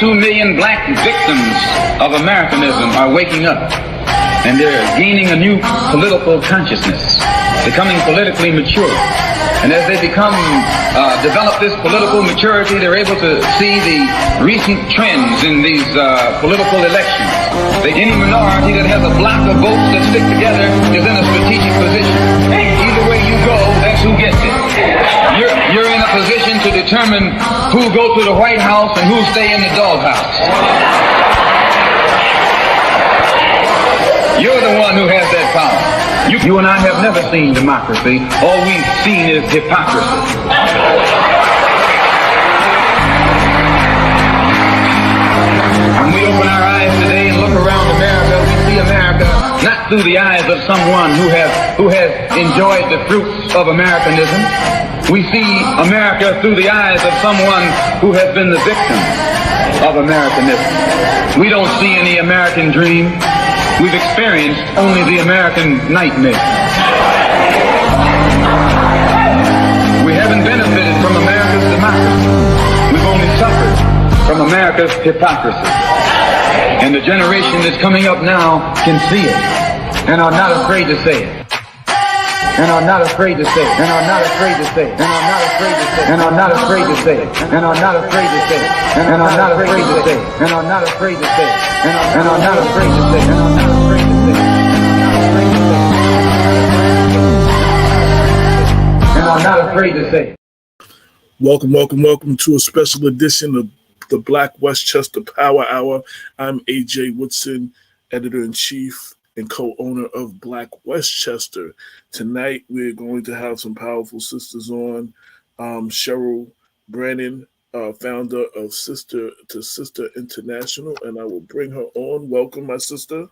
22 million black victims of Americanism are waking up, and they're gaining a new political consciousness, becoming politically mature. And as they develop this political maturity, they're able to see the recent trends in these political elections. Any minority that has a block of votes that stick together is in a strategic position. Either way you go, that's who gets it. You're in a position to determine who go to the White House and who stay in the doghouse. You're the one who has that power. You and I have never seen democracy. All we've seen is hypocrisy. When we open our eyes today and look around America, we see America not through the eyes of someone who has enjoyed the fruits of Americanism. We see America through the eyes of someone who has been the victim of Americanism. We don't see any American dream. We've experienced only the American nightmare. We haven't benefited from America's democracy. We've only suffered from America's hypocrisy. And the generation that's coming up now can see it and are not afraid to say it. And are not afraid to say it. And are not afraid to say it. And are not afraid to say it. And are not afraid to say it. And are not afraid to say it. And are not afraid to say it. And are not afraid to say it. And are not afraid to say it. And are not afraid to say it. And are not afraid to say it. Welcome to a special edition of the Black Westchester Power Hour. I'm AJ Woodson, editor-in-chief and co-owner of Black Westchester. Tonight, we're going to have some powerful sisters on. Cheryl, Brannan, founder of Sister to Sister International, and I will bring her on. Welcome, my sister.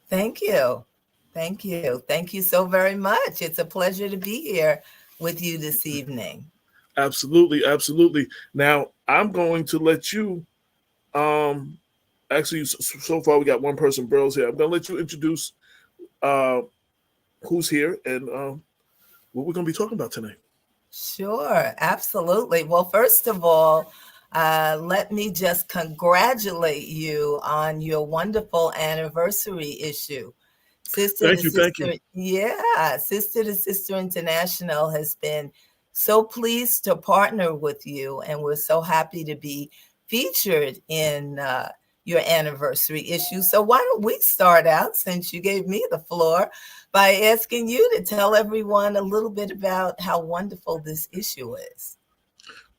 Thank you. Thank you. Thank you so very much. It's a pleasure to be here with you this evening. Absolutely, absolutely. Now, I'm going to let you, actually, so far we got one person, Burl's here. I'm going to let you introduce who's here and what we're going to be talking about tonight. Sure, absolutely. Well, first of all, let me just congratulate you on your wonderful anniversary issue. Thank you. Yeah, Sister to Sister International has been so pleased to partner with you, and we're so happy to be featured in your anniversary issue. So why don't we start out, since you gave me the floor, by asking you to tell everyone a little bit about how wonderful this issue is.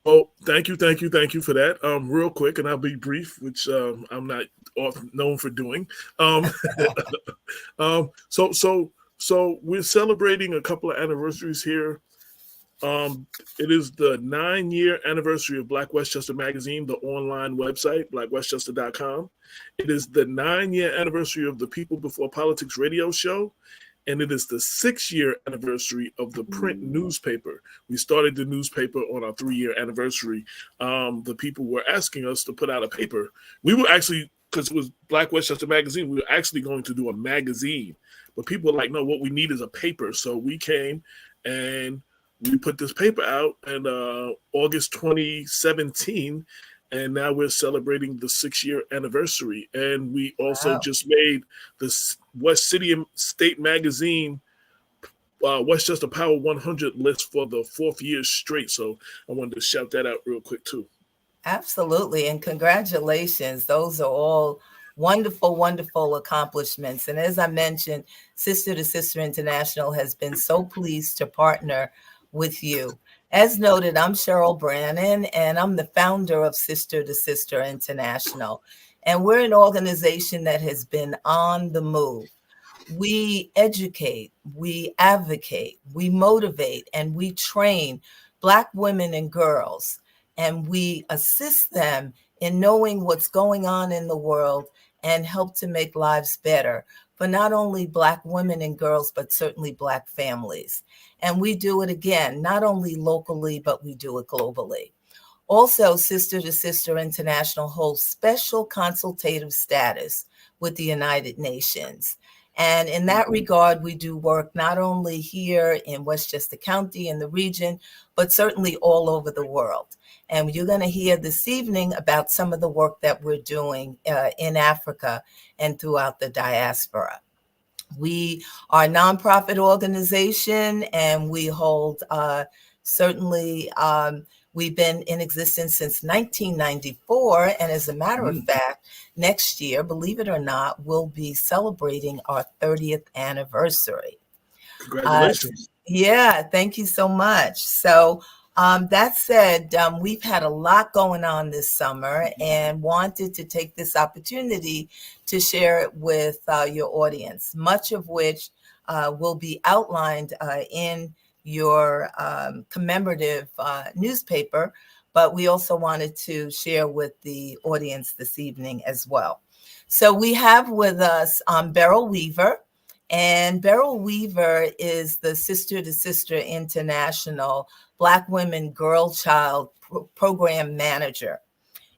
Well, thank you for that. Real quick, and I'll be brief, which I'm not often known for doing. So we're celebrating a couple of anniversaries here. It is the 9-year anniversary of Black Westchester Magazine, the online website, blackwestchester.com. It is the 9-year anniversary of the People Before Politics radio show, and it is the 6-year anniversary of the print newspaper. We started the newspaper on our 3-year anniversary. The people were asking us to put out a paper. We were actually, because it was Black Westchester Magazine, we were actually going to do a magazine. But people were like, no, what we need is a paper. So we came and we put this paper out in August 2017, and now we're celebrating the 6-year anniversary. And we also just made this West City and State Magazine Westchester Power 100 list for the 4th year straight. So I wanted to shout that out real quick too. Absolutely, and congratulations. Those are all wonderful, wonderful accomplishments. And as I mentioned, Sister to Sister International has been so pleased to partner with you. As noted, I'm Cheryl Brannan, and I'm the founder of Sister to Sister International. And we're an organization that has been on the move. We educate, we advocate, we motivate, and we train Black women and girls. And we assist them in knowing what's going on in the world and help to make lives better for not only Black women and girls, but certainly Black families. And we do it again, not only locally, but we do it globally. Also, Sister to Sister International holds special consultative status with the United Nations. And in that regard, we do work not only here in Westchester County in the region, but certainly all over the world. And you're going to hear this evening about some of the work that we're doing in Africa and throughout the diaspora. We are a nonprofit organization, and we hold certainly we've been in existence since 1994. And as a matter of fact, next year, believe it or not, we'll be celebrating our 30th anniversary. Congratulations. Yeah, thank you so much. So that said, we've had a lot going on this summer and wanted to take this opportunity to share it with your audience, much of which will be outlined in your commemorative newspaper, but we also wanted to share with the audience this evening as well. So we have with us Beryl Weaver, and Beryl Weaver is the Sister to Sister International Black Women Girl Child Program Manager.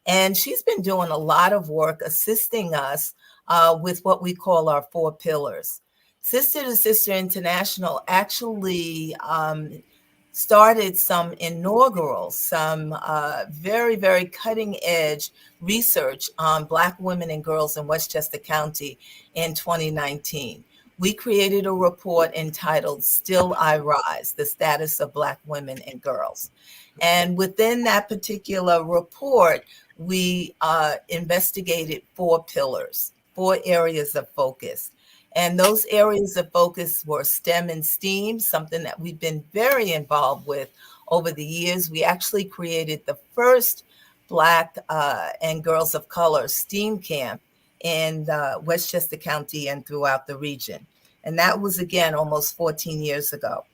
And she's been doing a lot of work assisting us with what we call our 4 pillars. Sister to Sister International actually started some very, very cutting edge research on Black women and girls in Westchester County in 2019. We created a report entitled Still I Rise, the Status of Black Women and Girls. And within that particular report, we investigated 4 pillars, 4 areas of focus. And those areas of focus were STEM and STEAM, something that we've been very involved with over the years. We actually created the first Black and girls of color STEAM camp in Westchester County and throughout the region. And that was, again, almost 14 years ago.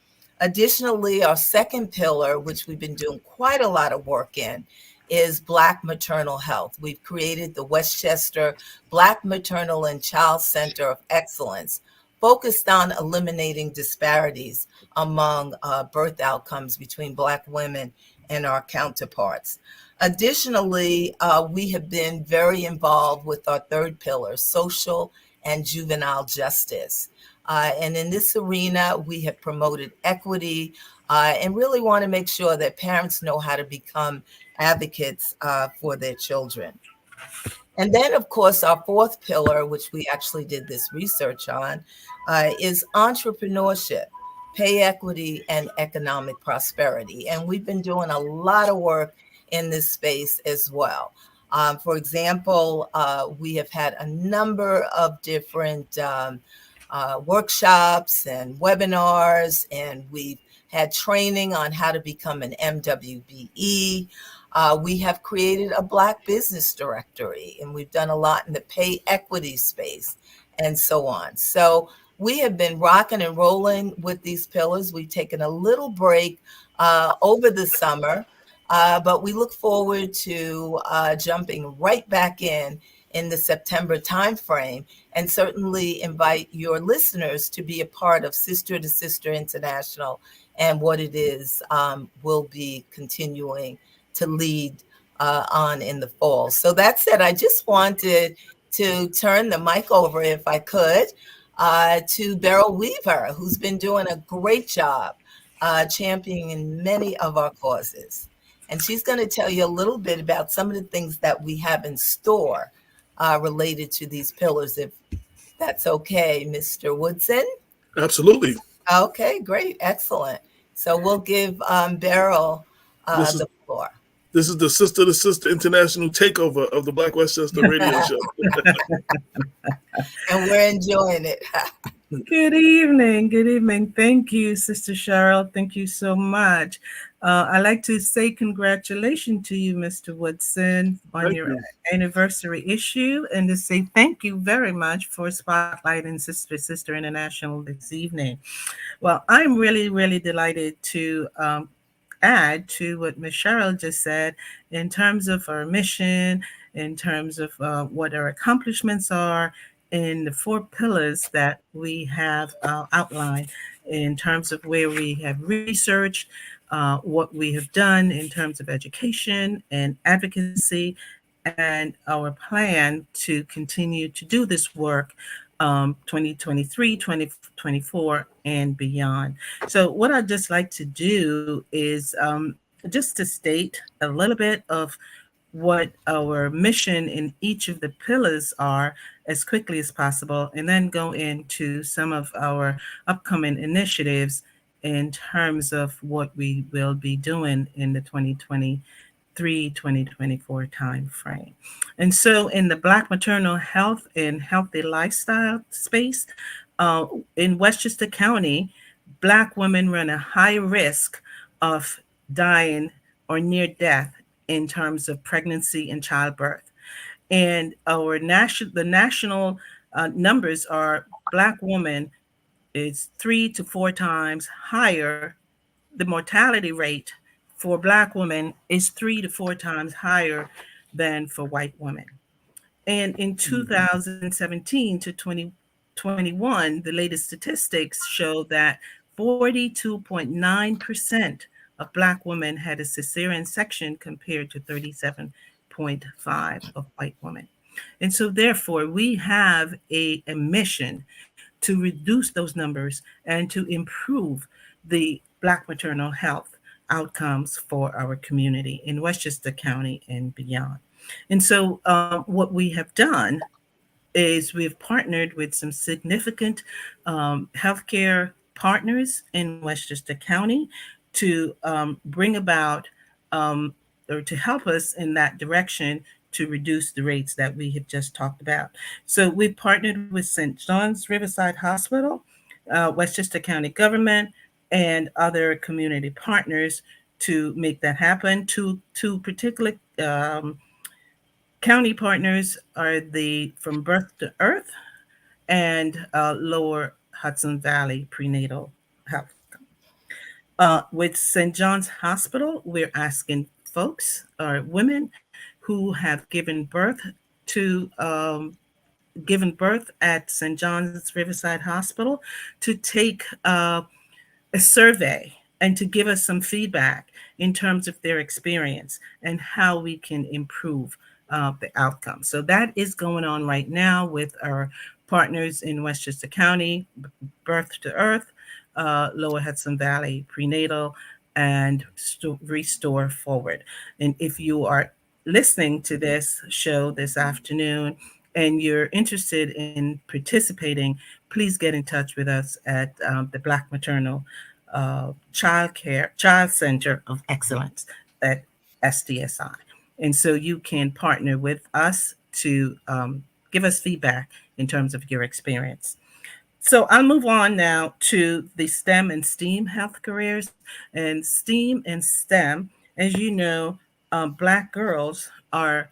Additionally, our second pillar, which we've been doing quite a lot of work in, is Black maternal health. We've created the Westchester Black Maternal and Child Center of Excellence, focused on eliminating disparities among birth outcomes between Black women and our counterparts. Additionally, we have been very involved with our third pillar, social and juvenile justice. And in this arena, we have promoted equity and really want to make sure that parents know how to become advocates for their children. And then, of course, our fourth pillar, which we actually did this research on, is entrepreneurship, pay equity, and economic prosperity. And we've been doing a lot of work in this space as well. For example, we have had a number of different workshops and webinars, and we've had training on how to become an MWBE. We have created a Black business directory, and we've done a lot in the pay equity space and so on. So we have been rocking and rolling with these pillars. We've taken a little break over the summer, but we look forward to jumping right back in the September timeframe, and certainly invite your listeners to be a part of Sister to Sister International and what it is we'll be continuing to lead on in the fall. So that said, I just wanted to turn the mic over, if I could, to Beryl Weaver, who's been doing a great job championing many of our causes. And she's going to tell you a little bit about some of the things that we have in store related to these pillars, if that's okay, Mr. Woodson. Absolutely. Okay, great. Excellent. So we'll give Beryl the floor. This is the Sister to Sister International takeover of the Black Westchester radio show. And we're enjoying it. Good evening. Good evening. Thank you, Sister Cheryl. Thank you so much. I'd like to say congratulations to you, Mr. Woodson, on your anniversary issue, and to say thank you very much for spotlighting Sister to Sister International this evening. Well, I'm really, really delighted to add to what Ms. Cheryl just said in terms of our mission, in terms of what our accomplishments are, in the 4 pillars that we have outlined in terms of where we have researched, what we have done in terms of education and advocacy, and our plan to continue to do this work 2023, 2024, and beyond. So what I'd just like to do is just to state a little bit of what our mission in each of the pillars are as quickly as possible, and then go into some of our upcoming initiatives in terms of what we will be doing in the 2024 time frame. And so in the Black maternal health and healthy lifestyle space, uh, in Westchester County, Black women run a high risk of dying or near death in terms of pregnancy and childbirth. And the national numbers are Black women is 3 to 4 times higher. The mortality rate for Black women is 3 to 4 times higher than for white women. And in 2017 to 2021, the latest statistics show that 42.9% of Black women had a cesarean section compared to 37.5% of white women. And so therefore, we have a mission to reduce those numbers and to improve the Black maternal health outcomes for our community in Westchester County and beyond. And so what we have done is we've partnered with some significant healthcare partners in Westchester County to bring about or to help us in that direction to reduce the rates that we have just talked about. So we partnered with St. John's Riverside Hospital, Westchester County government, and other community partners to make that happen. Two particular county partners are the From Birth to Earth and Lower Hudson Valley Prenatal Health. With St. John's Hospital, we're asking folks or women who have given birth at St. John's Riverside Hospital to take a survey and to give us some feedback in terms of their experience and how we can improve the outcome. So that is going on right now with our partners in Westchester County, Birth to Earth, Lower Hudson Valley Prenatal, and Restore Forward. And if you are listening to this show this afternoon and you're interested in participating, please get in touch with us at the Black Maternal Child Center of Excellence at STSI. And so you can partner with us to give us feedback in terms of your experience. So I'll move on now to the STEM and STEAM health careers. And STEAM and STEM, as you know, Black girls are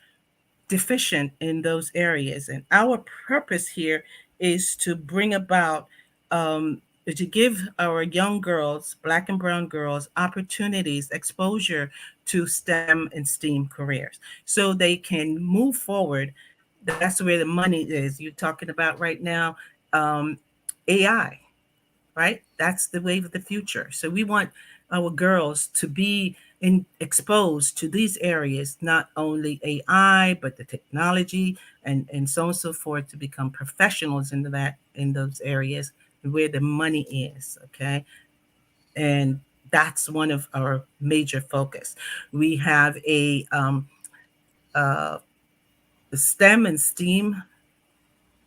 deficient in those areas. And our purpose here is to bring about, to give our young girls, Black and brown girls, opportunities, exposure to STEM and STEAM careers so they can move forward. That's where the money is. You're talking about right now, AI, right? That's the wave of the future. So we want our girls to be exposed to these areas, not only AI, but the technology and so on and so forth, to become professionals in those areas where the money is, okay? And that's one of our major focus. We have a STEM and STEAM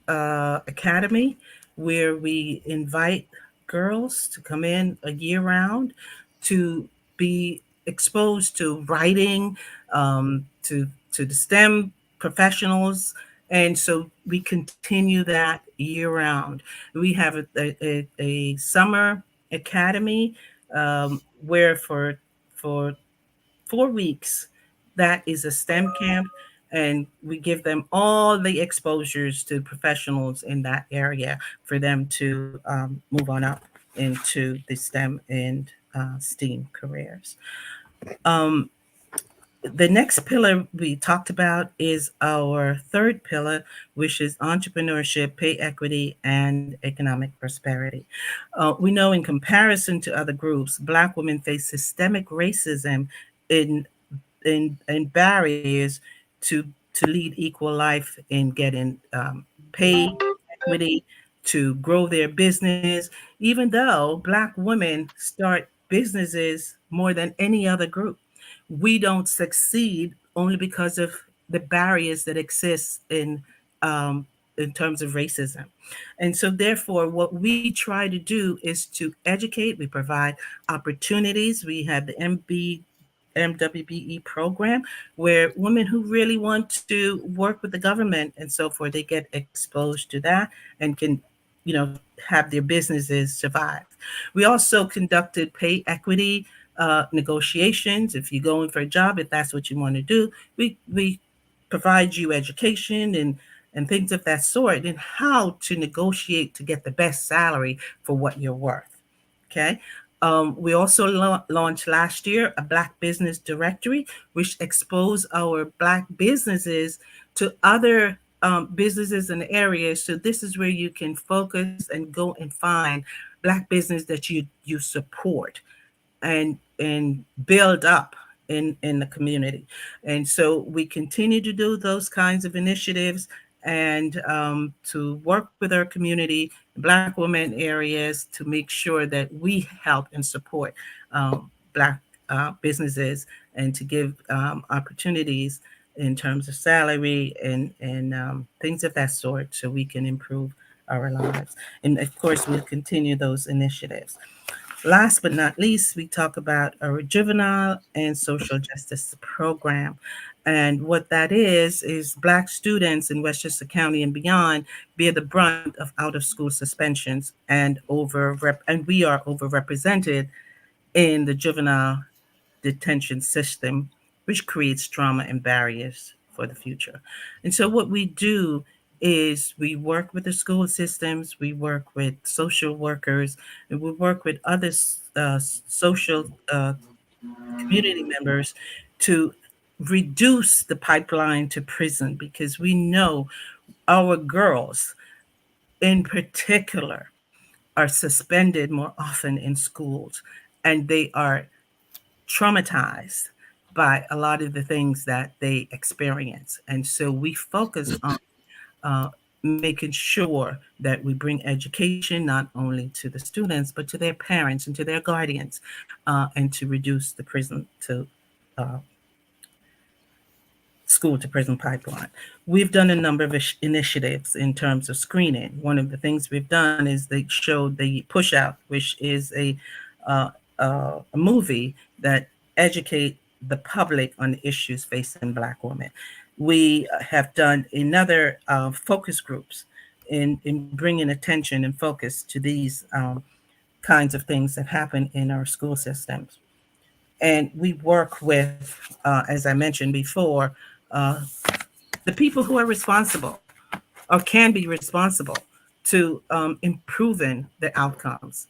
academy where we invite girls to come in a year round to be exposed to writing, to the STEM professionals. And so we continue that year round. We have a summer academy where for 4 weeks, that is a STEM camp, and we give them all the exposures to professionals in that area for them to move on up into the STEM and STEAM careers. The next pillar we talked about is our third pillar, which is entrepreneurship, pay equity, and economic prosperity. We know in comparison to other groups, Black women face systemic racism in barriers to lead equal life in getting pay equity, to grow their business, even though Black women start businesses more than any other group. We don't succeed only because of the barriers that exist in terms of racism. And so, therefore, what we try to do is to educate, we provide opportunities. We have the MWBE program where women who really want to work with the government and so forth, they get exposed to that and can, have their businesses survive. We also conducted pay equity negotiations. If you're going for a job, if that's what you want to do, we provide you education and things of that sort, and how to negotiate to get the best salary for what you're worth. Okay. We also launched last year a Black Business Directory, which exposed our Black businesses to other businesses and areas. So this is where you can focus and go and find Black business that you support and build up in the community. And so we continue to do those kinds of initiatives and to work with our community, Black women areas, to make sure that we help and support Black businesses and to give opportunities in terms of salary and things of that sort, so we can improve our lives. And of course, we'll continue those initiatives. Last but not least, we talk about our juvenile and social justice program. And what that is Black students in Westchester County and beyond bear the brunt of out-of-school suspensions, and we are overrepresented in the juvenile detention system, which creates trauma and barriers for the future. And so what we do is we work with the school systems, we work with social workers, and we work with other social community members to reduce the pipeline to prison, because we know our girls in particular are suspended more often in schools, and they are traumatized by a lot of the things that they experience. And so we focus on making sure that we bring education not only to the students, but to their parents and to their guardians, and to reduce the prison to school to prison pipeline. We've done a number of initiatives in terms of screening. One of the things we've done is they showed the Push Out, which is a movie that educate the public on the issues facing Black women. We have done another focus groups in bringing attention and focus to these kinds of things that happen in our school systems. And we work with, as I mentioned before, the people who are responsible or can be responsible to improving the outcomes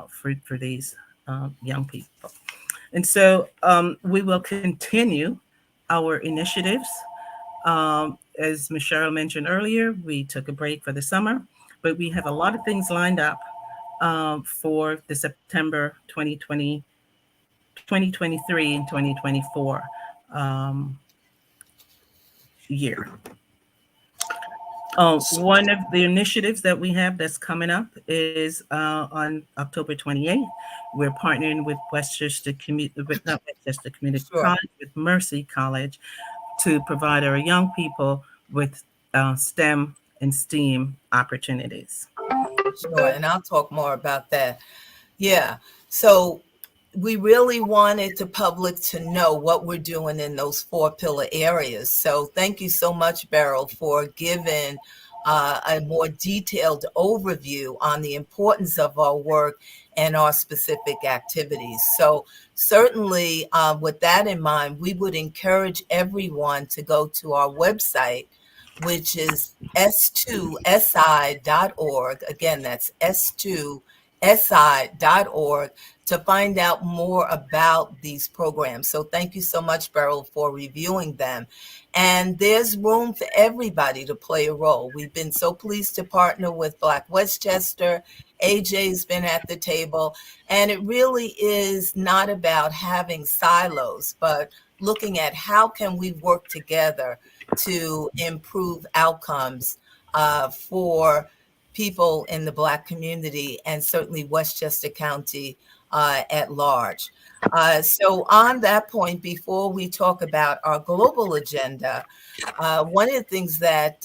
for these young people. And so we will continue our initiatives. As Ms. Cheryl mentioned earlier, we took a break for the summer, but we have a lot of things lined up for the September 2023 and 2024 year. One of the initiatives that we have that's coming up is on October 28th. We're partnering with Westchester Community College, with Mercy College, to provide our young people with STEM and STEAM opportunities. Sure, and I'll talk more about that. Yeah, so we really wanted the public to know what we're doing in those 4 pillar areas. So thank you so much, Beryl, for giving a more detailed overview on the importance of our work and our specific activities. So certainly with that in mind, we would encourage everyone to go to our website, which is S2SI.org. Again, that's S2SI.org, to find out more about these programs. So thank you so much, Beryl, for reviewing them. And there's room for everybody to play a role. We've been so pleased to partner with Black Westchester. AJ's been at the table. And it really is not about having silos, but looking at how can we work together to improve outcomes for people in the Black community and certainly Westchester County at large. So on that point, before we talk about our global agenda, one of the things that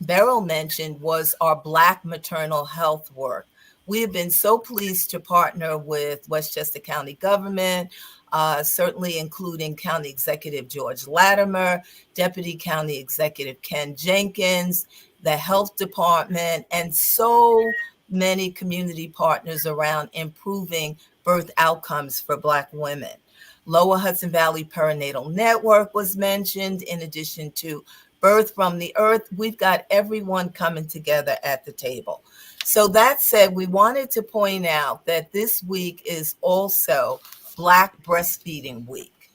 Beryl mentioned was our Black maternal health work. We have been so pleased to partner with Westchester County government, certainly including County Executive George Latimer, Deputy County Executive Ken Jenkins, the Health Department, and so many community partners around improving birth outcomes for Black women. Lower Hudson Valley Perinatal Network was mentioned, in addition to Birth from the Earth. We've got everyone coming together at the table. So that said, we wanted to point out that this week is also Black Breastfeeding Week.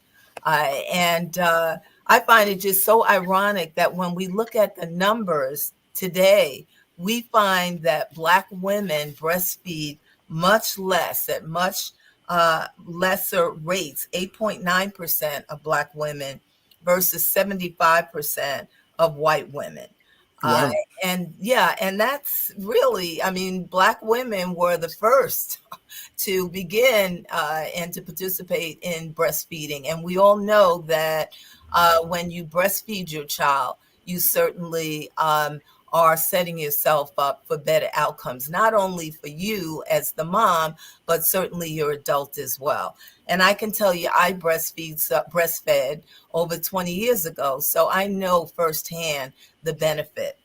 I find it just so ironic that when we look at the numbers today, we find that Black women breastfeed much less, at much lesser rates, 8.9% of Black women versus 75% of white women. Wow. And that's really, I mean, Black women were the first to begin and to participate in breastfeeding. And we all know that when you breastfeed your child, you certainly are setting yourself up for better outcomes, not only for you as the mom, but certainly your adult as well. And I can tell you, I breastfed over 20 years ago, so I know firsthand the benefit.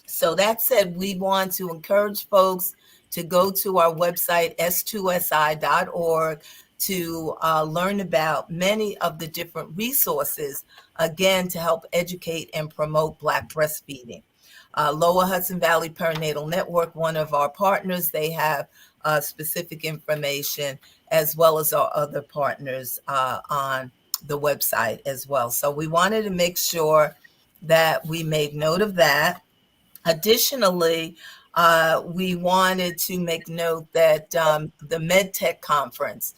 So that said, we want to encourage folks to go to our website, S2SI.org, to learn about many of the different resources, again, to help educate and promote Black breastfeeding. Lower Hudson Valley Perinatal Network, one of our partners, they have specific information, as well as our other partners on the website as well. So we wanted to make sure that we made note of that. Additionally, we wanted to make note that the MedTech conference,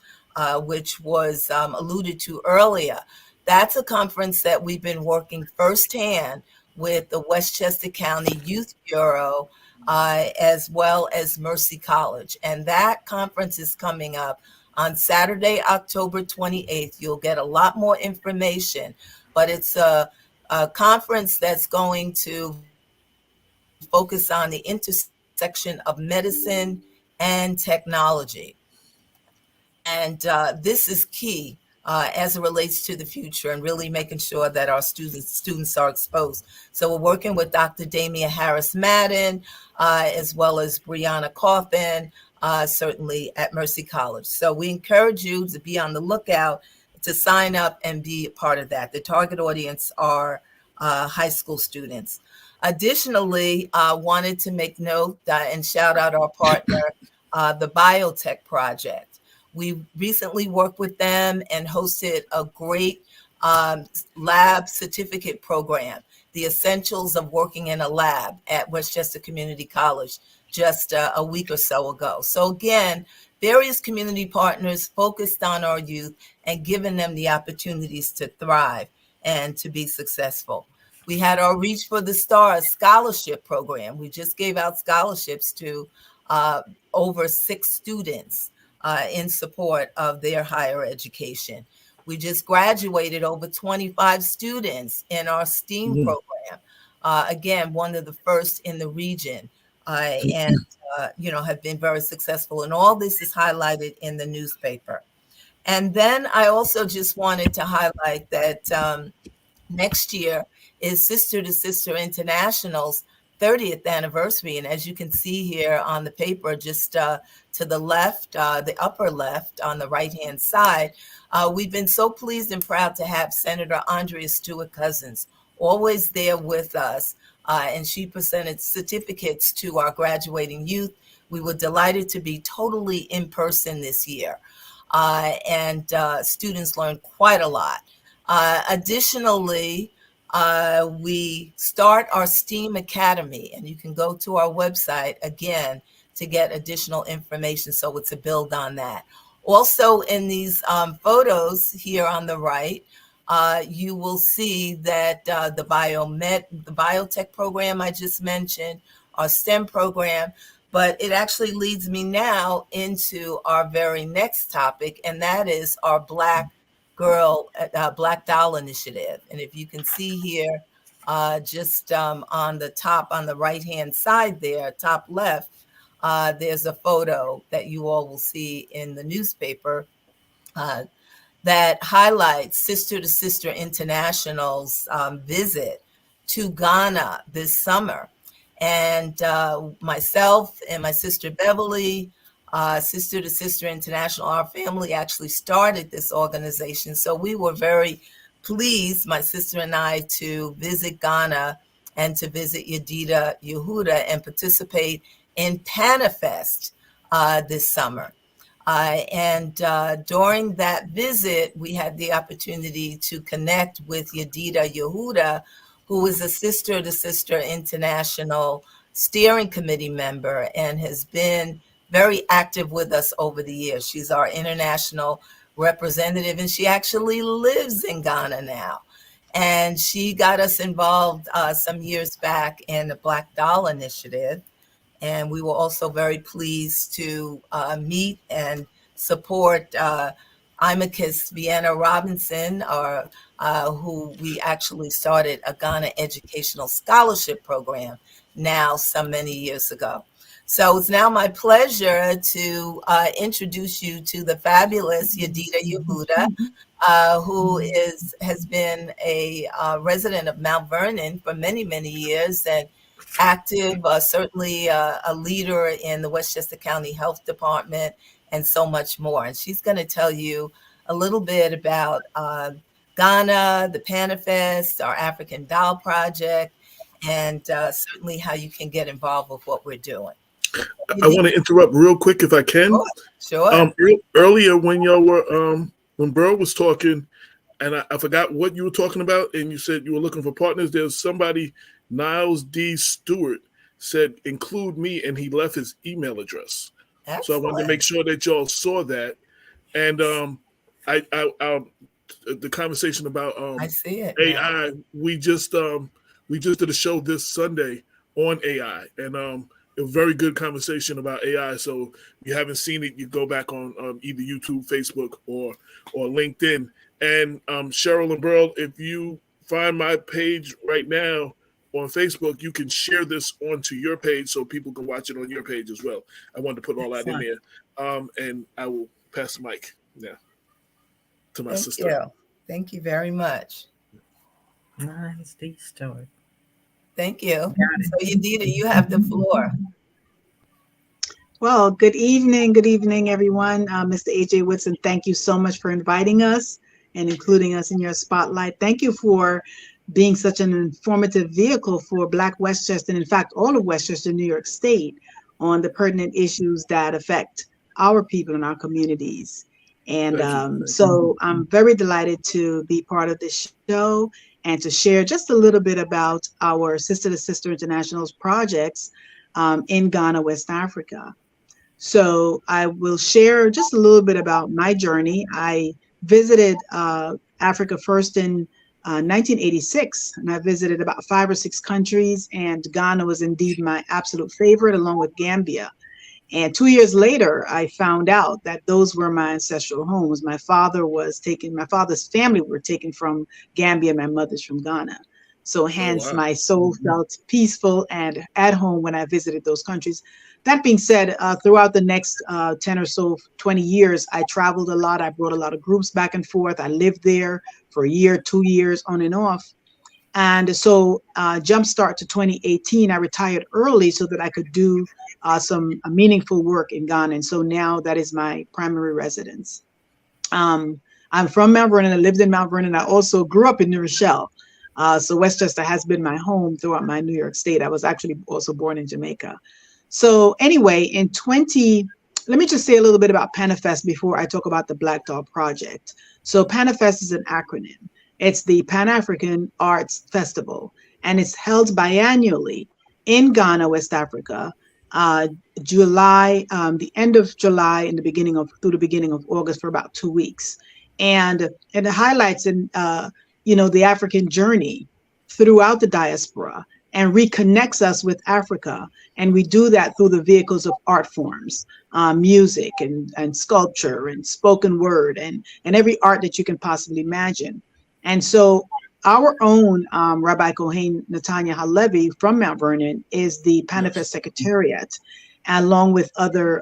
which was alluded to earlier, that's a conference that we've been working firsthand with the Westchester County Youth Bureau, as well as Mercy College. And that conference is coming up on Saturday, October 28th. You'll get a lot more information, but it's a conference that's going to focus on the intersection of medicine and technology. And this is key as it relates to the future and really making sure that our students are exposed. So we're working with Dr. Damia Harris-Madden, as well as Brianna Coffin, certainly at Mercy College. So we encourage you to be on the lookout to sign up and be a part of that. The target audience are high school students. Additionally, wanted to make note and shout out our partner, the Biotech Project. We recently worked with them and hosted a great lab certificate program, The Essentials of Working in a Lab at Westchester Community College, just a week or so ago. So again, various community partners focused on our youth and giving them the opportunities to thrive and to be successful. We had our Reach for the Stars scholarship program. We just gave out scholarships to over 6 students in support of their higher education. We just graduated over 25 students in our STEAM program. Again, one of the first in the region, and have been very successful. And all this is highlighted in the newspaper. And then I also just wanted to highlight that next year is Sister to Sister International's 30th anniversary. And as you can see here on the paper, just to the left, the upper left on the right-hand side, we've been so pleased and proud to have Senator Andrea Stewart-Cousins always there with us. And she presented certificates to our graduating youth. We were delighted to be totally in person this year. And students learned quite a lot. Additionally, we start our STEAM Academy, and you can go to our website again to get additional information. So it's a build on that. Also in these photos here on the right, you will see that the biotech program I just mentioned, our STEM program, but it actually leads me now into our very next topic, and that is our Black Doll Initiative. And if you can see here, just on the top, on the right-hand side there, top left, there's a photo that you all will see in the newspaper that highlights Sister to Sister International's visit to Ghana this summer. And myself and my sister Beverly, Sister to Sister International, our family actually started this organization. So we were very pleased, my sister and I, to visit Ghana and to visit Yedidah, Yehudah, and participate in PANAFEST this summer. And during that visit, we had the opportunity to connect with Yedidah, Yehudah, who is a Sister to Sister International steering committee member and has been very active with us over the years. She's our international representative, and she actually lives in Ghana now. And she got us involved some years back in the Black Doll Initiative. And we were also very pleased to meet and support Imacus Vienna Robinson, who we actually started a Ghana Educational Scholarship Program now some many years ago. So it's now my pleasure to introduce you to the fabulous Yedidah Yehudah, who has been a resident of Mount Vernon for many, many years and active, certainly a leader in the Westchester County Health Department and so much more. And she's going to tell you a little bit about Ghana, the PANAFEST, our African Doll Project, and certainly how you can get involved with what we're doing. I want to interrupt real quick if I can. Sure. Earlier when y'all were when Burl was talking, and I forgot what you were talking about, and you said you were looking for partners. There's somebody, Niles D. Stewart, said include me, and he left his email address. Excellent. So I wanted to make sure that y'all saw that. And the conversation about I see it AI, we just did a show this Sunday on AI, and a very good conversation about AI. So if you haven't seen it, you go back on either YouTube, Facebook, or LinkedIn. And Cheryl and Burl, if you find my page right now on Facebook, you can share this onto your page so people can watch it on your page as well. I wanted to put all that in there. And I will pass the mic now to my sister. Thank you very much. Nice deep story. Thank you. So Yedidah, you have the floor. Well, good evening, everyone. Mr. A.J. Woodson, thank you so much for inviting us and including us in your spotlight. Thank you for being such an informative vehicle for Black Westchester, and in fact, all of Westchester, New York State, on the pertinent issues that affect our people and our communities. And so I'm very delighted to be part of this show and to share just a little bit about our Sister to Sister International's projects in Ghana, West Africa. So I will share just a little bit about my journey. I visited Africa first in 1986, and I visited about 5 or 6 countries, and Ghana was indeed my absolute favorite, along with Gambia. And 2 years later, I found out that those were my ancestral homes. My father's family were taken from Gambia, my mother's from Ghana. So hence my soul felt peaceful and at home when I visited those countries. That being said, throughout the next 10 or so, 20 years, I traveled a lot. I brought a lot of groups back and forth. I lived there for a year, 2 years, on and off. And so jumpstart to 2018, I retired early so that I could do some meaningful work in Ghana. And so now that is my primary residence. I'm from Mount Vernon. I lived in Mount Vernon. I also grew up in New Rochelle. So Westchester has been my home throughout my New York State. I was actually also born in Jamaica. So anyway, let me just say a little bit about PANAFEST before I talk about the Black Doll Project. So PANAFEST is an acronym. It's the Pan-African Arts Festival, and it's held biannually in Ghana, West Africa, July, the end of July and through the beginning of August for about 2 weeks. and it highlights the African journey throughout the diaspora and reconnects us with Africa. And we do that through the vehicles of art forms, music and sculpture and spoken word and every art that you can possibly imagine. And so our own Rabbi Kohen Netanya Halevi from Mount Vernon is the PANAFEST Secretariat, along with other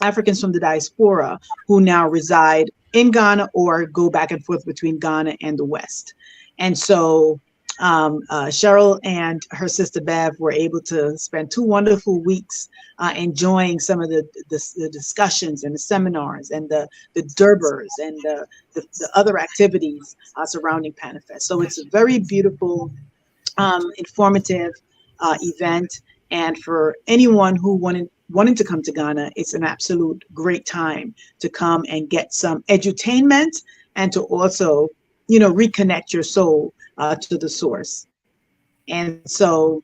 Africans from the diaspora who now reside in Ghana or go back and forth between Ghana and the West. And so Cheryl and her sister Bev were able to spend 2 wonderful weeks enjoying some of the discussions and the seminars and the Durbers and the other activities surrounding PANAFEST. So it's a very beautiful, informative event. And for anyone who wanting to come to Ghana, it's an absolute great time to come and get some edutainment and to also, reconnect your soul to the source. And so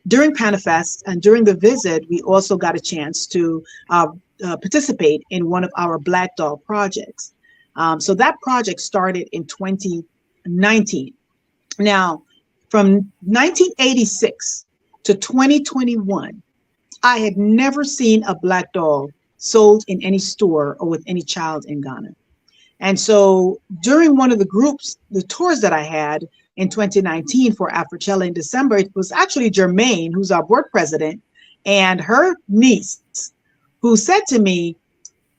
during PANAFEST and during the visit, we also got a chance to participate in one of our Black Doll projects. So that project started in 2019. Now, from 1986 to 2021, I had never seen a Black doll sold in any store or with any child in Ghana. And so during one of the tours that I had in 2019 for Afrochella in December, it was actually Germaine, who's our board president, and her niece, who said to me,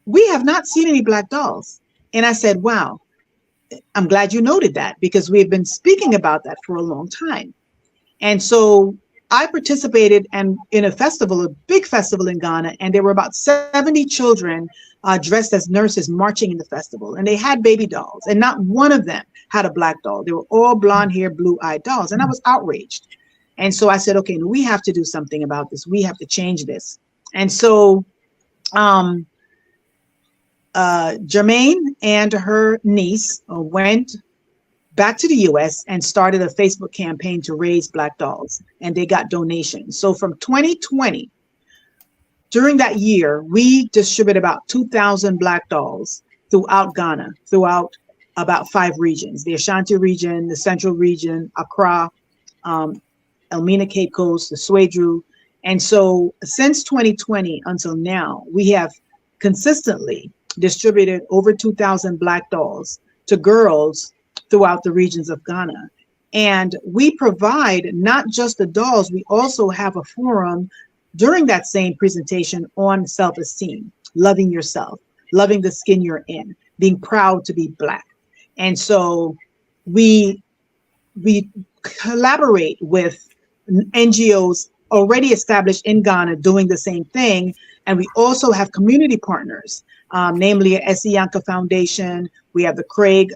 "We have not seen any Black dolls." And I said, "Wow, I'm glad you noted that, because we have been speaking about that for a long time." And so I participated in a festival, a big festival in Ghana, and there were about 70 children dressed as nurses marching in the festival. And they had baby dolls, and not one of them had a Black doll. They were all blonde hair, blue-eyed dolls. And I was outraged. And so I said, okay, we have to do something about this. We have to change this. And so Germaine and her niece went back to the US and started a Facebook campaign to raise Black dolls, and they got donations. So from 2020, during that year, we distributed about 2,000 Black dolls throughout Ghana, throughout about 5 regions: the Ashanti region, the Central region, Accra, Elmina Cape Coast, the Swedru. And so since 2020 until now, we have consistently distributed over 2,000 Black dolls to girls throughout the regions of Ghana. And we provide not just the dolls, we also have a forum during that same presentation on self-esteem, loving yourself, loving the skin you're in, being proud to be Black. And so we collaborate with NGOs already established in Ghana doing the same thing. And we also have community partners, namely Esiyanka Foundation. We have the Craig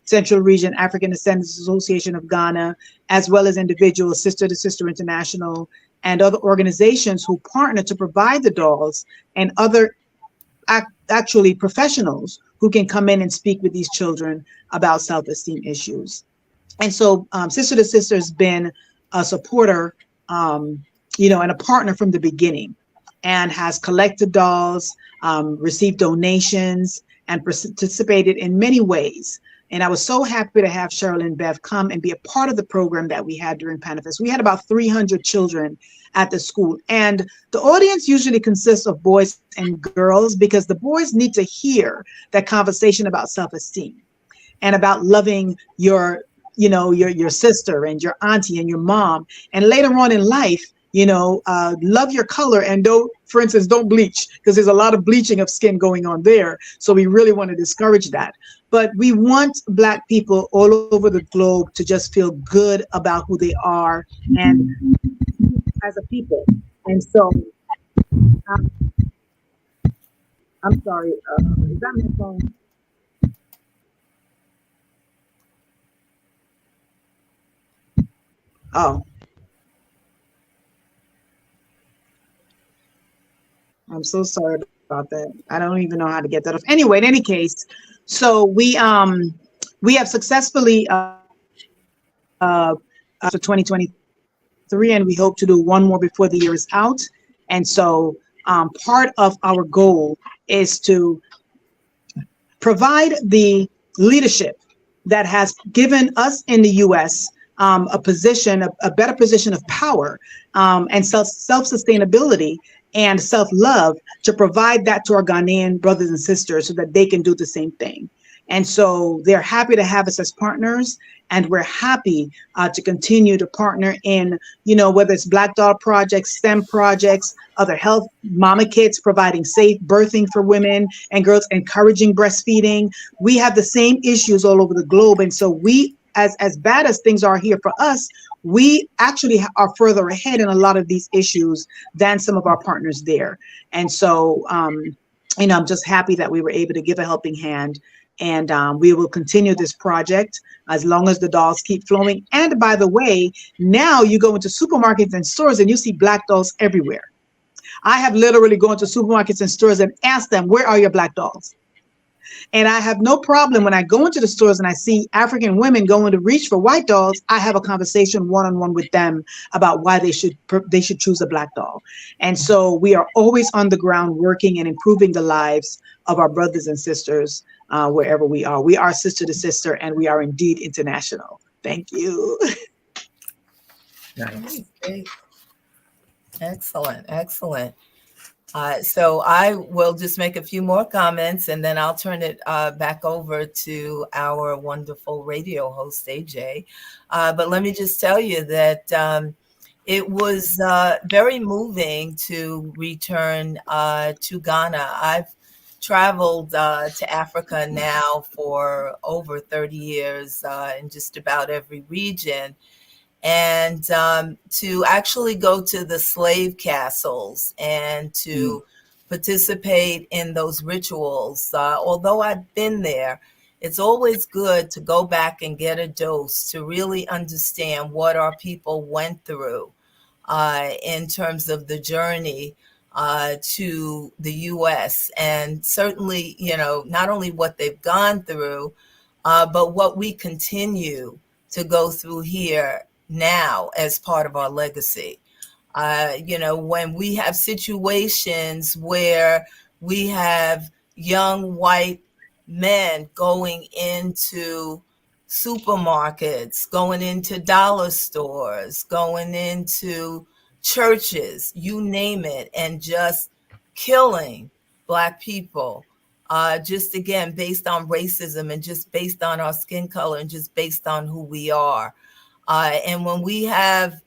Central Region African Descendants Association of Ghana, as well as individuals, Sister to Sister International, and other organizations who partner to provide the dolls, and other actually professionals who can come in and speak with these children about self-esteem issues. And so Sister to Sister has been a supporter, and a partner from the beginning, and has collected dolls, received donations, and participated in many ways. And I was so happy to have Cheryl and Bev come and be a part of the program that we had during PANAFEST. We had about 300 children at the school. And the audience usually consists of boys and girls, because the boys need to hear that conversation about self-esteem and about loving your sister and your auntie and your mom. And later on in life, love your color, and don't bleach, because there's a lot of bleaching of skin going on there. So we really want to discourage that. But we want Black people all over the globe to just feel good about who they are and as a people. And so, I'm sorry, is that my phone? Oh. I'm so sorry about that. I don't even know how to get that off. Anyway, in any case, so we have successfully for 2023, and we hope to do one more before the year is out. And so part of our goal is to provide the leadership that has given us in the U.S. A position, a better position of power and self-sustainability and self-love to provide that to our Ghanaian brothers and sisters so that they can do the same thing. And so they're happy to have us as partners, and we're happy to continue to partner in, whether it's Black Dog projects, STEM projects, other health, mama kits, providing safe birthing for women and girls, encouraging breastfeeding. We have the same issues all over the globe. And so we, as bad as things are here for us, we actually are further ahead in a lot of these issues than some of our partners there. And so, I'm just happy that we were able to give a helping hand. And we will continue this project as long as the dolls keep flowing. And by the way, now you go into supermarkets and stores and you see Black dolls everywhere. I have literally gone to supermarkets and stores and asked them, where are your Black dolls? And I have no problem when I go into the stores and I see African women going to reach for white dolls. I have a conversation one-on-one with them about why they should choose a Black doll. And so we are always on the ground working and improving the lives of our brothers and sisters wherever we are. We are sister to sister, and we are indeed international. Thank you. Nice. Great. Excellent. Excellent. So I will just make a few more comments, and then I'll turn it back over to our wonderful radio host, AJ. But let me just tell you that it was very moving to return to Ghana. I've traveled to Africa now for over 30 years in just about every region. And to actually go to the slave castles and to participate in those rituals, although I've been there, it's always good to go back and get a dose to really understand what our people went through in terms of the journey to the U.S. And certainly, not only what they've gone through, but what we continue to go through here now as part of our legacy. When we have situations where we have young white men going into supermarkets, going into dollar stores, going into churches, you name it, and just killing Black people, just again, based on racism and just based on our skin color and just based on who we are. And when we have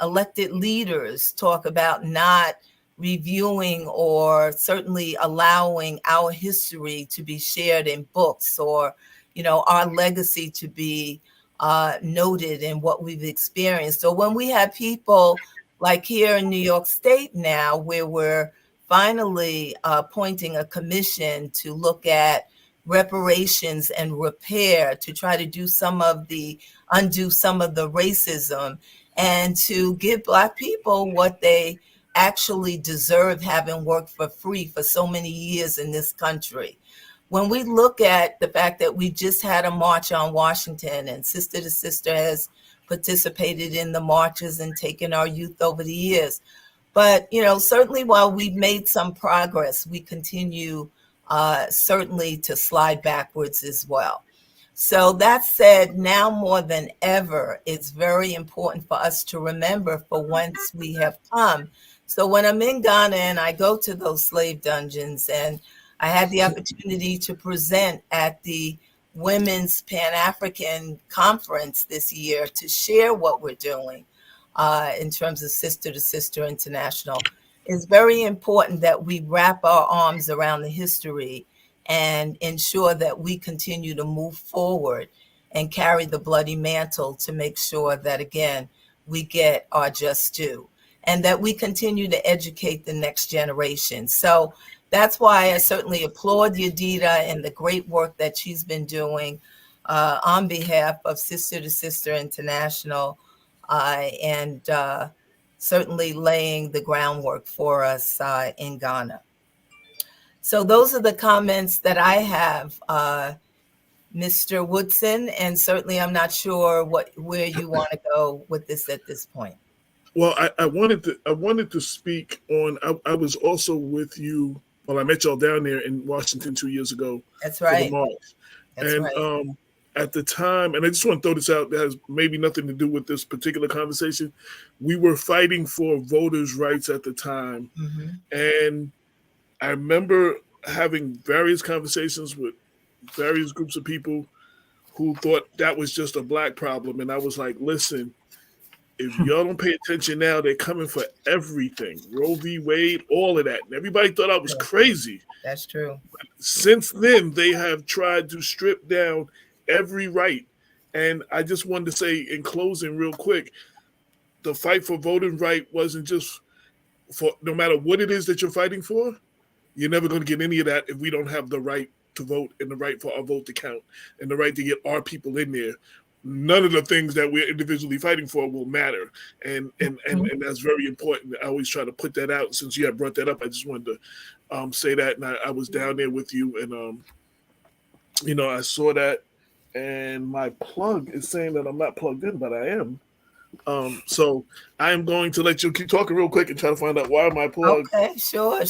elected leaders talk about not reviewing or certainly allowing our history to be shared in books or, our legacy to be noted in what we've experienced. So when we have people like here in New York State now, where we're finally appointing a commission to look at reparations and repair, to try to undo some of the racism and to give Black people what they actually deserve, having worked for free for so many years in this country. When we look at the fact that we just had a march on Washington, and Sister to Sister has participated in the marches and taken our youth over the years. But, certainly while we've made some progress, we continue certainly to slide backwards as well. So that said, now more than ever, it's very important for us to remember for whence we have come. So when I'm in Ghana and I go to those slave dungeons, and I had the opportunity to present at the Women's Pan-African Conference this year to share what we're doing in terms of Sister to Sister International, it's very important that we wrap our arms around the history and ensure that we continue to move forward and carry the bloody mantle to make sure that, again, we get our just due and that we continue to educate the next generation. So that's why I certainly applaud Yedidah and the great work that she's been doing on behalf of Sister to Sister International and certainly laying the groundwork for us in Ghana. So those are the comments that I have, Mr. Woodson, and certainly I'm not sure where you want to go with this at this point. Well, I wanted to speak on. I was also with you Well, I met y'all down there in Washington 2 years ago. That's right. For the march. That's and right. At the time, and I just want to throw this out, that has maybe nothing to do with this particular conversation. We were fighting for voters' rights at the time. Mm-hmm. And I remember having various conversations with various groups of people who thought that was just a Black problem. And I was like, listen, if y'all don't pay attention now, they're coming for everything. Roe v. Wade, all of that. And everybody thought I was crazy. That's true. Since then, they have tried to strip down every right. And I just wanted to say in closing real quick, the fight for voting right wasn't just for, no matter what it is that you're fighting for, you're never going to get any of that if we don't have the right to vote and the right for our vote to count and the right to get our people in there. None of the things that we're individually fighting for will matter. And that's very important. I always try to put that out. Since you have brought that up, I just wanted to say that. And I was down there with you and, I saw that and my plug is saying that I'm not plugged in, but I am. So I am going to let you keep talking real quick and try to find out why my plug. Okay, sure.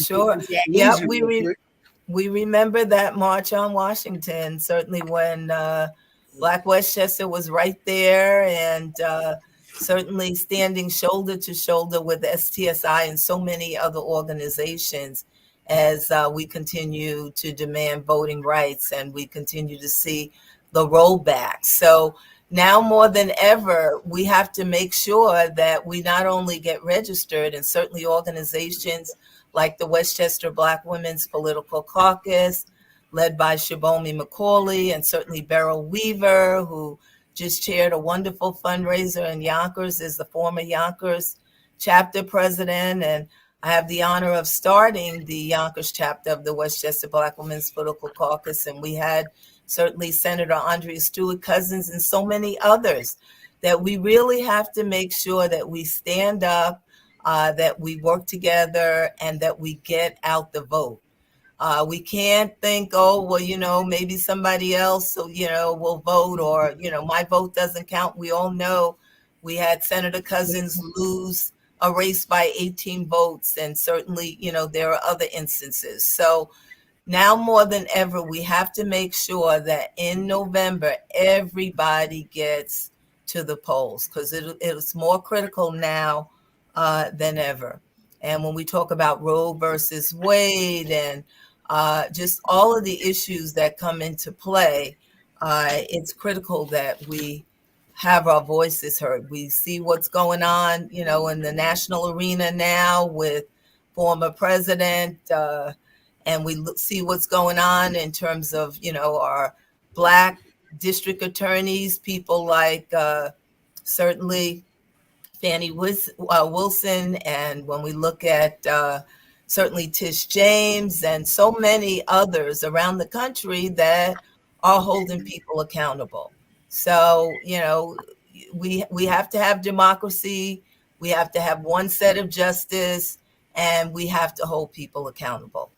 Yeah, we remember that march on Washington, certainly when Black Westchester was right there and certainly standing shoulder to shoulder with STSI and so many other organizations as we continue to demand voting rights and we continue to see the rollback. So now more than ever, we have to make sure that we not only get registered, and certainly organizations like the Westchester Black Women's Political Caucus, led by Shabomi McCauley, and certainly Beryl Weaver, who just chaired a wonderful fundraiser in Yonkers, is the former Yonkers chapter president. And I have the honor of starting the Yonkers chapter of the Westchester Black Women's Political Caucus. And we had certainly Senator Andrea Stewart-Cousins and so many others, that we really have to make sure that we stand up, that we work together, and that we get out the vote. We can't think, oh, well, maybe somebody else, will vote, or, my vote doesn't count. We all know we had Senator Cousins lose a race by 18 votes. And certainly, there are other instances. So now more than ever, we have to make sure that in November, everybody gets to the polls, because it's more critical now than ever. And when we talk about Roe versus Wade and just all of the issues that come into play, it's critical that we have our voices heard. We see what's going on, in the national arena now with former president, and we see what's going on in terms of, our Black district attorneys, people like certainly Fannie Wilson, and when we look at certainly Tish James and so many others around the country that are holding people accountable. So, we have to have democracy, we have to have one set of justice, and we have to hold people accountable.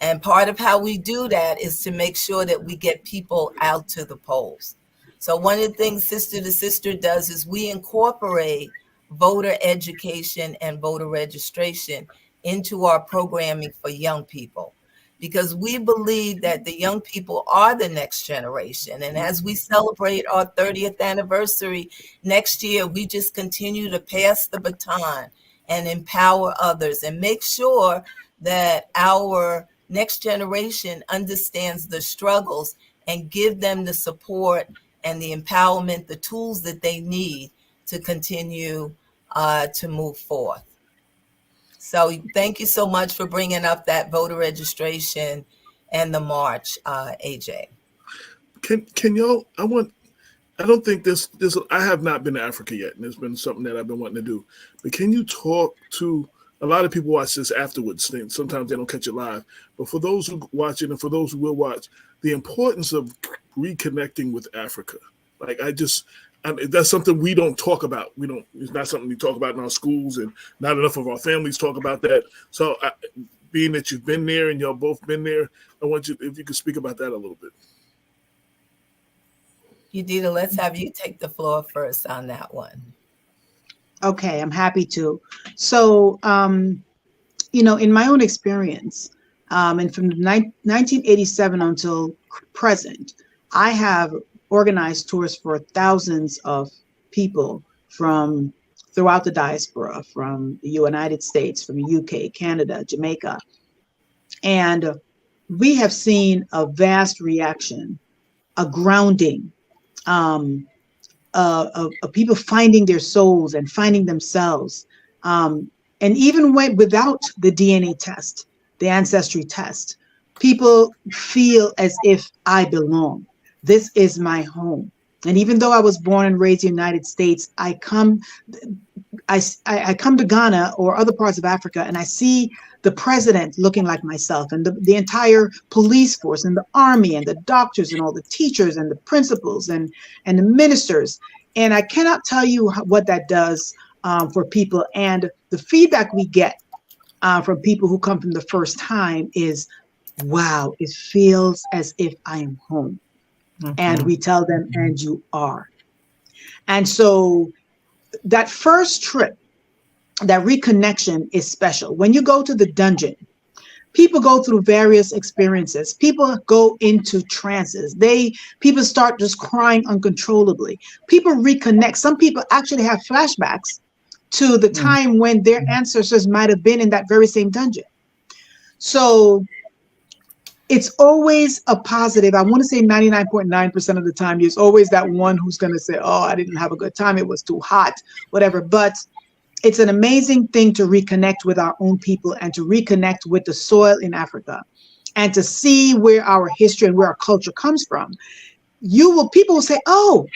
And part of how we do that is to make sure that we get people out to the polls. So one of the things Sister to Sister does is we incorporate voter education and voter registration into our programming for young people, because we believe that the young people are the next generation. And as we celebrate our 30th anniversary next year, we just continue to pass the baton and empower others and make sure that our next generation understands the struggles and give them the support and the empowerment, the tools that they need to continue to move forth. So thank you so much for bringing up that voter registration and the march, AJ. Can y'all, I don't think this, I have not been to Africa yet, and it's been something that I've been wanting to do, but can you talk to, a lot of people watch this afterwards, sometimes they don't catch it live, but for those who watch it and for those who will watch, the importance of reconnecting with Africa. Like that's something we don't talk about. It's not something we talk about in our schools, and not enough of our families talk about that. So being that you've been there and y'all both been there, I want you, if you could speak about that a little bit. Yedidah, let's have you take the floor first on that one. Okay, I'm happy to. So, in my own experience, And from 1987 until present, I have organized tours for thousands of people from throughout the diaspora, from the United States, from the UK, Canada, Jamaica. And we have seen a vast reaction, a grounding, of people finding their souls and finding themselves. And even without the DNA test, the ancestry test, people feel as if I belong. This is my home. And even though I was born and raised in the United States, I come to Ghana or other parts of Africa, and I see the president looking like myself, and the entire police force, and the army, and the doctors, and all the teachers, and the principals, and the ministers. And I cannot tell you what that does for people. And the feedback we get from people who come from the first time is, wow, it feels as if I am home. Mm-hmm. And we tell them, and you are. And so that first trip, that reconnection is special. When you go to the dungeon, people go through various experiences. People go into trances. People start just crying uncontrollably. People reconnect. Some people actually have flashbacks to the time when their ancestors might have been in that very same dungeon. So it's always a positive. I want to say 99.9% of the time, there's always that one who's going to say, oh, I didn't have a good time. It was too hot, whatever. But it's an amazing thing to reconnect with our own people and to reconnect with the soil in Africa and to see where our history and where our culture comes from. People will say, oh,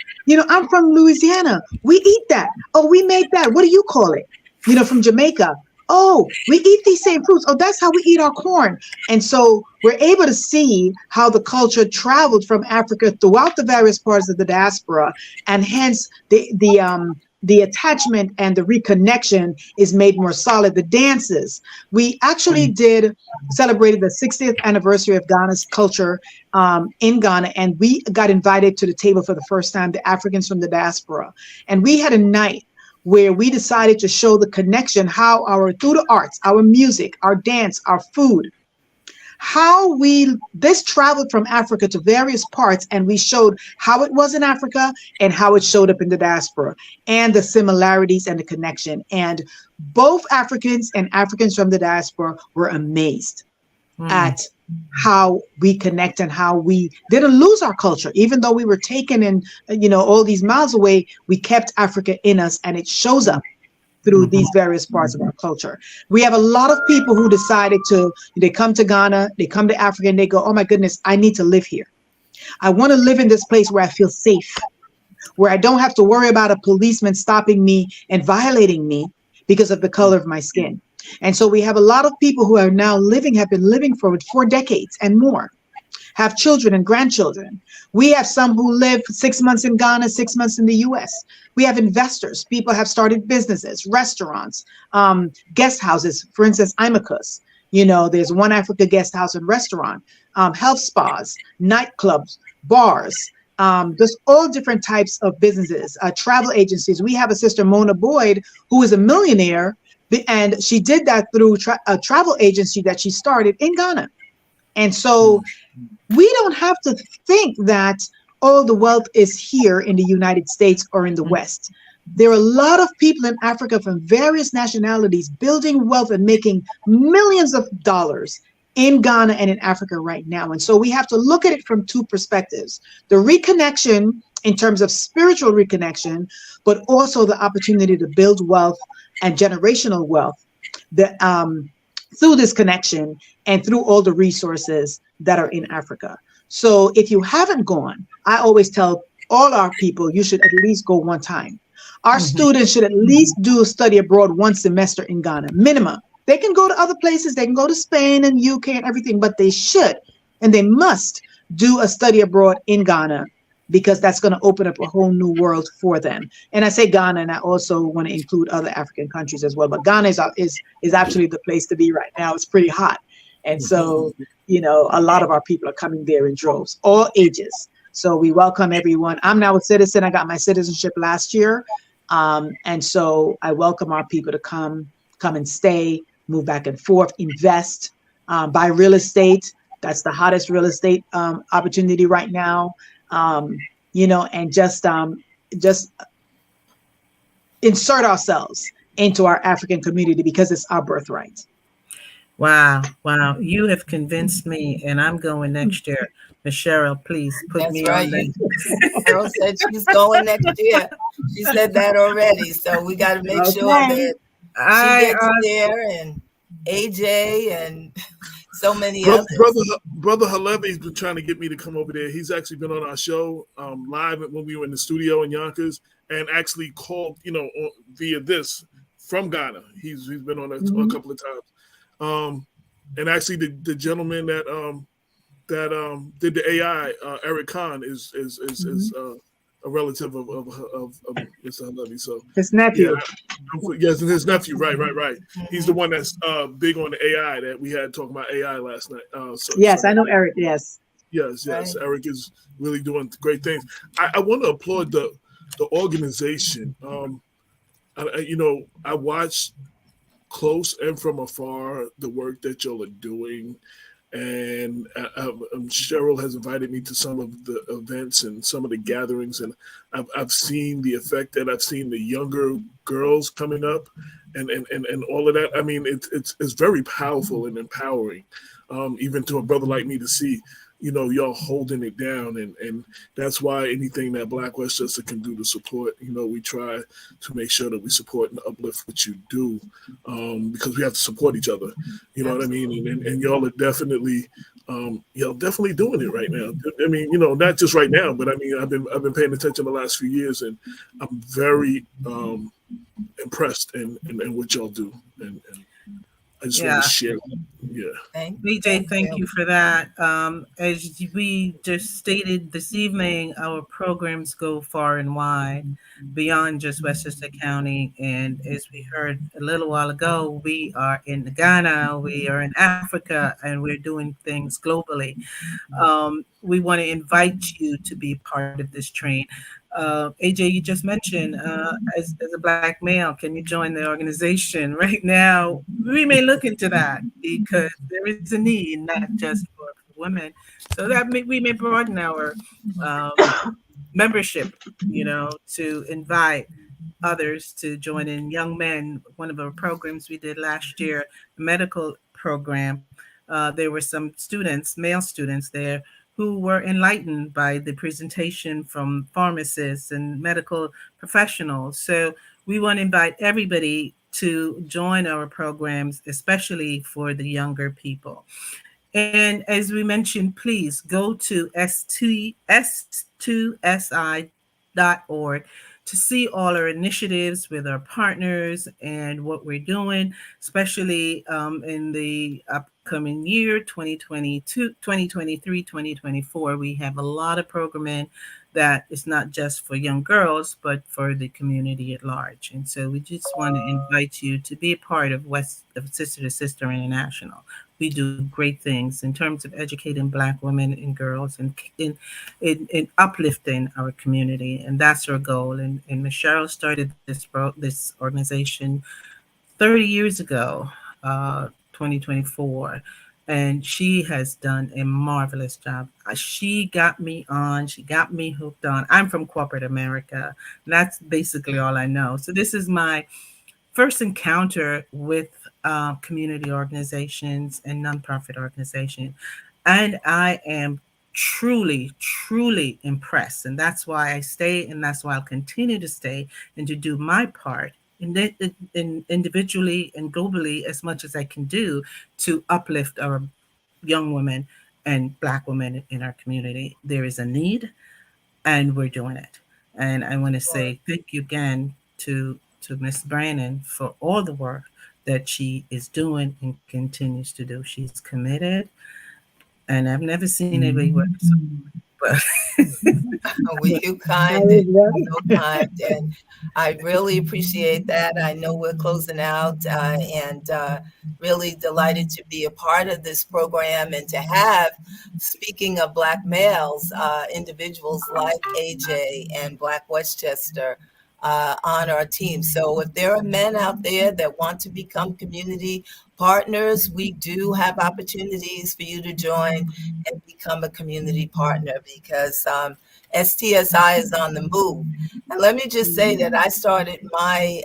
I'm from Louisiana. We eat that. Oh, we make that. What do you call it? From Jamaica. Oh, we eat these same fruits. Oh, that's how we eat our corn. And so we're able to see how the culture traveled from Africa throughout the various parts of the diaspora, and hence the attachment and the reconnection is made more solid. The dances, we actually celebrated the 60th anniversary of Ghana's culture in Ghana, and we got invited to the table for the first time, the Africans from the diaspora. And we had a night where we decided to show the connection, how through the arts, our music, our dance, our food, this traveled from Africa to various parts, and we showed how it was in Africa and how it showed up in the diaspora, and the similarities and the connection. And both Africans and Africans from the diaspora were amazed at how we connect and how we didn't lose our culture. Even though we were taken and, all these miles away, we kept Africa in us, and it shows up through these various parts of our culture. We have a lot of people who decided they come to Ghana, they come to Africa, and they go, oh my goodness, I need to live here. I want to live in this place where I feel safe, where I don't have to worry about a policeman stopping me and violating me because of the color of my skin. And so we have a lot of people who have been living for 4 decades and more, have children and grandchildren. We have some who live 6 months in Ghana, 6 months in the US. We have investors. People have started businesses, restaurants, guest houses. For instance, Imacus. There's One Africa guest house and restaurant, health spas, nightclubs, bars, there's all different types of businesses, travel agencies. We have a sister, Mona Boyd, who is a millionaire, and she did that through a travel agency that she started in Ghana. And so we don't have to think that all the wealth is here in the United States or in the West. There are a lot of people in Africa from various nationalities building wealth and making millions of dollars in Ghana and in Africa right now. And so we have to look at it from two perspectives: the reconnection in terms of spiritual reconnection, but also the opportunity to build wealth and generational wealth through this connection and through all the resources that are in Africa. So if you haven't gone, I always tell all our people, you should at least go one time. Our students should at least do a study abroad 1 semester in Ghana, minimum. They can go to other places, they can go to Spain and UK and everything, but they should, and they must do a study abroad in Ghana, because that's going to open up a whole new world for them. And I say Ghana, and I also want to include other African countries as well. But Ghana is actually the place to be right now. It's pretty hot. And so, a lot of our people are coming there in droves, all ages. So we welcome everyone. I'm now a citizen. I got my citizenship last year. And so I welcome our people to come and stay, move back and forth, invest, buy real estate. That's the hottest real estate opportunity right now. And just insert ourselves into our African community because it's our birthright. Wow. You have convinced me, and I'm going next year. Ms. Cheryl, please put me on that. Cheryl said she's going next year. She said that already. So we got to make sure that she gets there, and AJ and so many others. Brother Halevi's been trying to get me to come over there. He's actually been on our show live when we were in the studio in Yonkers, and actually called, via this from Ghana. He's been on a couple of times. And actually the gentleman that did the AI, Eric Khan, is a relative of Mr. Halevi. So his nephew. Yes, and his nephew. Right. He's the one that's big on the AI that we had talking about AI last night. I know Eric. Yes. Yes. Eric is really doing great things. I want to applaud the organization. I watched close and from afar the work that y'all are doing, and Cheryl has invited me to some of the events and some of the gatherings, and I've seen the effect that I've seen the younger girls coming up, and all of that. I mean, it's very powerful and empowering, even to a brother like me to see, y'all holding it down, and that's why anything that Black Westchester can do to support, we try to make sure that we support and uplift what you do, because we have to support each other. You know what I mean? And y'all are definitely, doing it right now. I mean, not just right now, but I mean, I've been paying attention the last few years, and I'm very impressed in what y'all do, and I just want to share. BJ, thank you for that. As we just stated this evening, our programs go far and wide beyond just Westchester County. And as we heard a little while ago, we are in Ghana, we are in Africa, and we're doing things globally. We want to invite you to be part of this train. AJ, you just mentioned, as a Black male, can you join the organization? Right now, we may look into that because there is a need, not just for women. So that we may broaden our membership, to invite others to join in. Young men, one of our programs we did last year, the medical program, there were some students, male students there, who were enlightened by the presentation from pharmacists and medical professionals. So we want to invite everybody to join our programs, especially for the younger people. And as we mentioned, please go to S2SI.org to see all our initiatives with our partners and what we're doing, especially in the upcoming year, 2022, 2023, 2024. We have a lot of programming that is not just for young girls, but for the community at large. And so we just want to invite you to be a part of Sister to Sister International. We do great things in terms of educating Black women and girls and in uplifting our community. And that's our goal. And Ms. Cheryl started this organization 30 years ago, 2024. And she has done a marvelous job. She got me on. She got me hooked on. I'm from corporate America. And that's basically all I know. So this is my first encounter with community organizations and nonprofit organizations. And I am truly, truly impressed. And that's why I stay, and that's why I'll continue to stay and to do my part in individually and globally as much as I can do to uplift our young women and Black women in our community. There is a need, and we're doing it. And I want to say thank you again to Ms. Brannan for all the work that she is doing and continues to do. She's committed, and I've never seen anybody work so well. With you kind and so kind, and I really appreciate that. I know we're closing out, and really delighted to be a part of this program and to have, speaking of Black males, individuals like AJ and Black Westchester on our team. So if there are men out there that want to become community partners, we do have opportunities for you to join and become a community partner, because STSI is on the move. And let me just say that I started my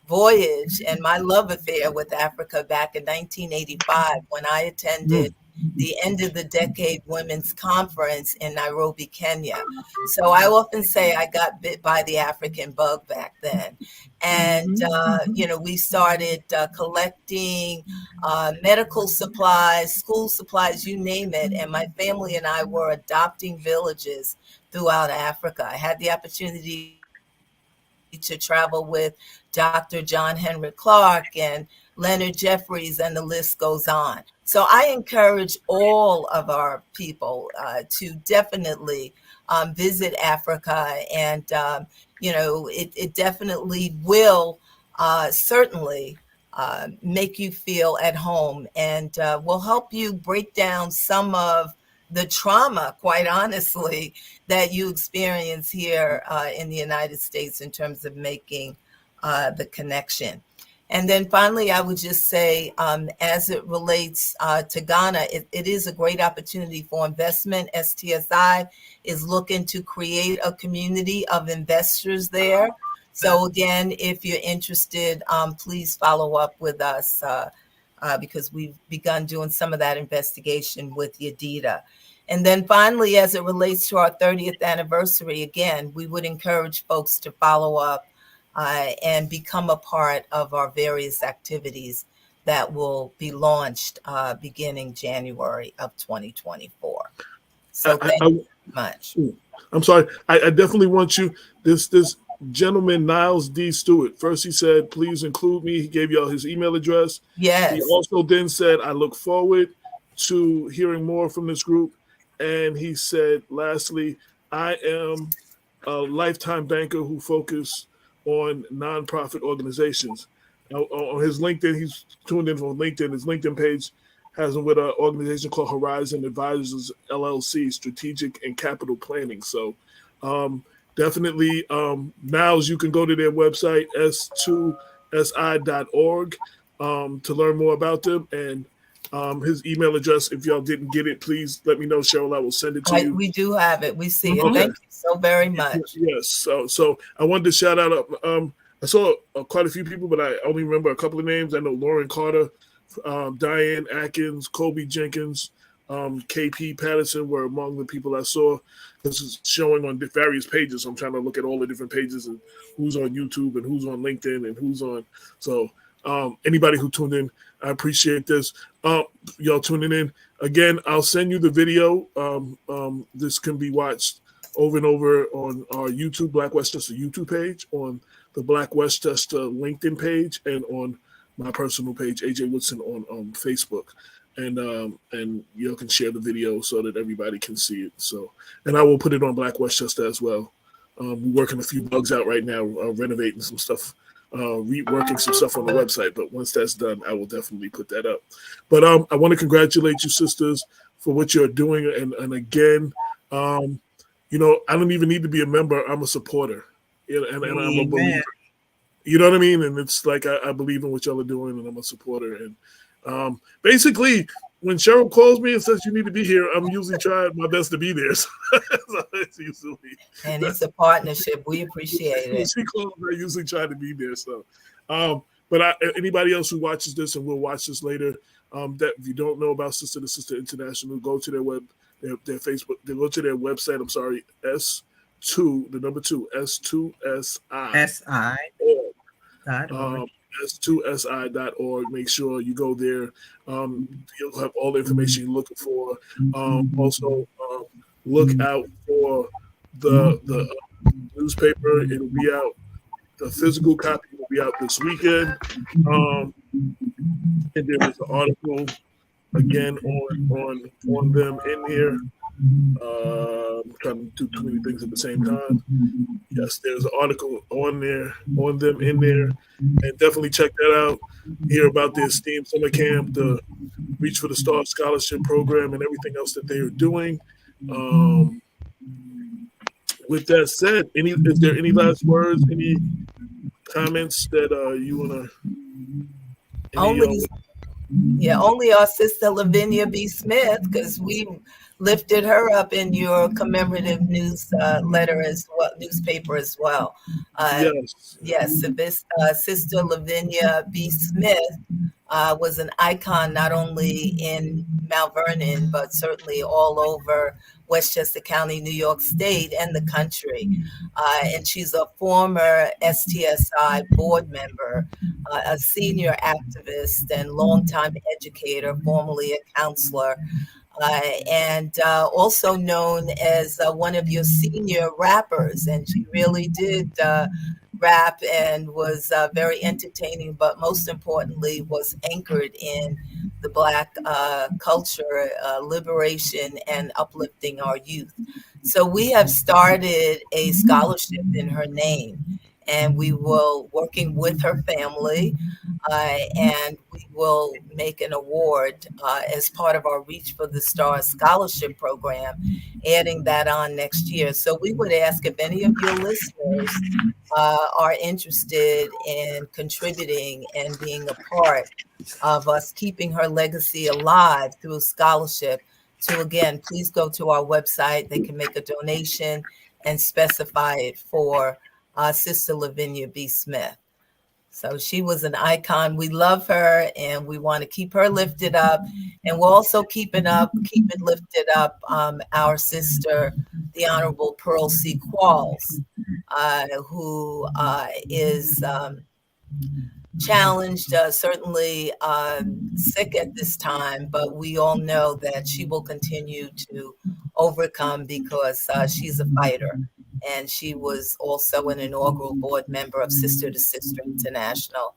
voyage and my love affair with Africa back in 1985 when I attended the end of the decade women's conference in Nairobi, Kenya. So I often say I got bit by the African bug back then. And, we started collecting medical supplies, school supplies, you name it. And my family and I were adopting villages throughout Africa. I had the opportunity to travel with Dr. John Henry Clark and Leonard Jeffries, and the list goes on. So I encourage all of our people to definitely visit Africa, and it definitely will certainly make you feel at home, and will help you break down some of the trauma, quite honestly, that you experience here in the United States in terms of making the connection. And then finally, I would just say, as it relates to Ghana, it is a great opportunity for investment. STSI is looking to create a community of investors there. So again, if you're interested, please follow up with us because we've begun doing some of that investigation with Yedidah. And then finally, as it relates to our 30th anniversary, again, we would encourage folks to follow up and become a part of our various activities that will be launched beginning January of 2024. So thank you very much. I'm sorry. I definitely want you, this gentleman, Niles D. Stewart. First he said, please include me. He gave y'all his email address. Yes. He also then said, I look forward to hearing more from this group. And he said, lastly, I am a lifetime banker who focus on nonprofit organizations. Now, on his LinkedIn, he's tuned in from LinkedIn. His LinkedIn page has him with an organization called Horizon Advisors LLC, Strategic and Capital Planning. So definitely, now you can go to their website, s2si.org, to learn more about them. And his email address, if y'all didn't get it, please let me know, Cheryl. I will send it to you. We do have it. We see it. Okay. Thank you so very much. Yes. So I wanted to shout out. I saw quite a few people, but I only remember a couple of names. I know Lauren Carter, Diane Atkins, Kobe Jenkins, KP Patterson were among the people I saw. This is showing on various pages. So I'm trying to look at all the different pages and who's on YouTube and who's on LinkedIn and who's on. So anybody who tuned in, I appreciate this. Y'all tuning in. Again, I'll send you the video. This can be watched over and over on our YouTube, Black Westchester YouTube page, on the Black Westchester LinkedIn page, and on my personal page, AJ Woodson, on Facebook. And you can share the video so that everybody can see it. So, and I will put it on Black Westchester as well. We're working a few bugs out right now, renovating some stuff, reworking some stuff on the website. But once that's done, I will definitely put that up. But I want to congratulate you, sisters, for what you're doing. And again, I don't even need to be a member. I'm a supporter, and I'm a believer. You know what I mean? And it's like I believe in what y'all are doing, and I'm a supporter. And basically, when Cheryl calls me and says you need to be here, I'm usually trying my best to be there. So it's usually, and it's a partnership. We appreciate it. When she calls, I usually try to be there. So, but anybody else who watches this and will watch this later, that if you don't know about Sister to Sister International, go to their Facebook. They go to their website. I'm sorry, S2, the number 2, S2SI. S2SI.org. Make sure you go there. You'll have all the information you're looking for. Also, look out for the newspaper. It'll be out. The physical copy will be out this weekend. And there is an article again on them in here. I'm trying to do too many things at the same time. Yes, there's an article on them in there, and definitely check that out. Hear about the Esteemed Summer Camp, the Reach for the Stars Scholarship Program, and everything else that they are doing. with that said, is there any last words, any comments that you want to? Only our sister Lavinia B. Smith, because we lifted her up in your commemorative newsletter newspaper as well. Yes, Sister Lavinia B. Smith was an icon not only in Mount Vernon, but certainly all over Westchester County, New York State, and the country. And she's a former STSI board member, a senior activist and longtime educator, formerly a counselor, and also known as one of your senior rappers. And she really did rap and was very entertaining, but most importantly was anchored in the Black culture, liberation, and uplifting our youth. So we have started a scholarship in her name, and we will, working with her family, and we will make an award as part of our Reach for the Stars scholarship program, adding that on next year. So we would ask if any of your listeners are interested in contributing and being a part of us keeping her legacy alive through a scholarship, to, again, please go to our website. They can make a donation and specify it for Sister Lavinia B. Smith. So she was an icon. We love her, and we want to keep her lifted up. And we'll also keep it lifted up, our sister, the Honorable Pearl C. Qualls, who is challenged, certainly sick at this time, but we all know that she will continue to overcome because she's a fighter. And she was also an inaugural board member of Sister to Sister International.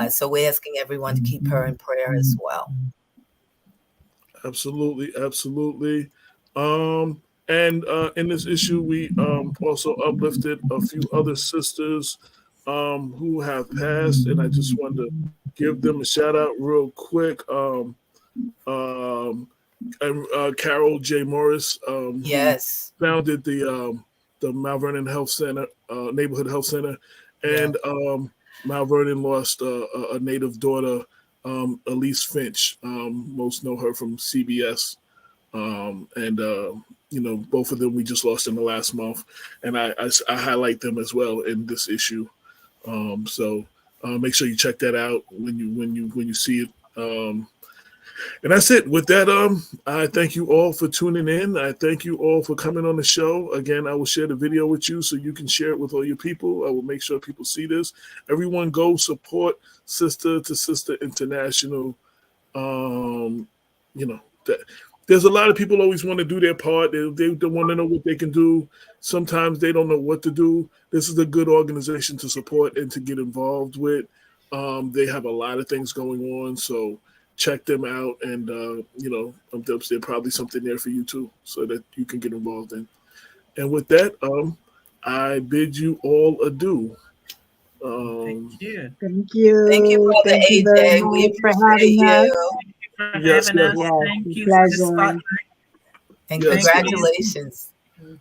So we're asking everyone to keep her in prayer as well. Absolutely, absolutely. And in this issue, we also uplifted a few other sisters who have passed, and I just wanted to give them a shout out real quick. Carol J. Morris, yes, founded the Mount Vernon Health Center, Neighborhood Health Center, and Mount Vernon lost a native daughter, Elise Finch. Most know her from CBS, and both of them we just lost in the last month, and I highlight them as well in this issue. So make sure you check that out when you see it. And that's it. With that, I thank you all for tuning in. I thank you all for coming on the show. Again, I will share the video with you so you can share it with all your people. I will make sure people see this. Everyone go support Sister to Sister International. There's a lot of people always want to do their part. They want to know what they can do. Sometimes they don't know what to do. This is a good organization to support and to get involved with. They have a lot of things going on, so check them out, and there's probably something there for you too, so that you can get involved in. And with that, I bid you all adieu. Thank you. Thank you. Thank you, Brother AJ. We appreciate you. Yes, Thank you. pleasure. And congratulations.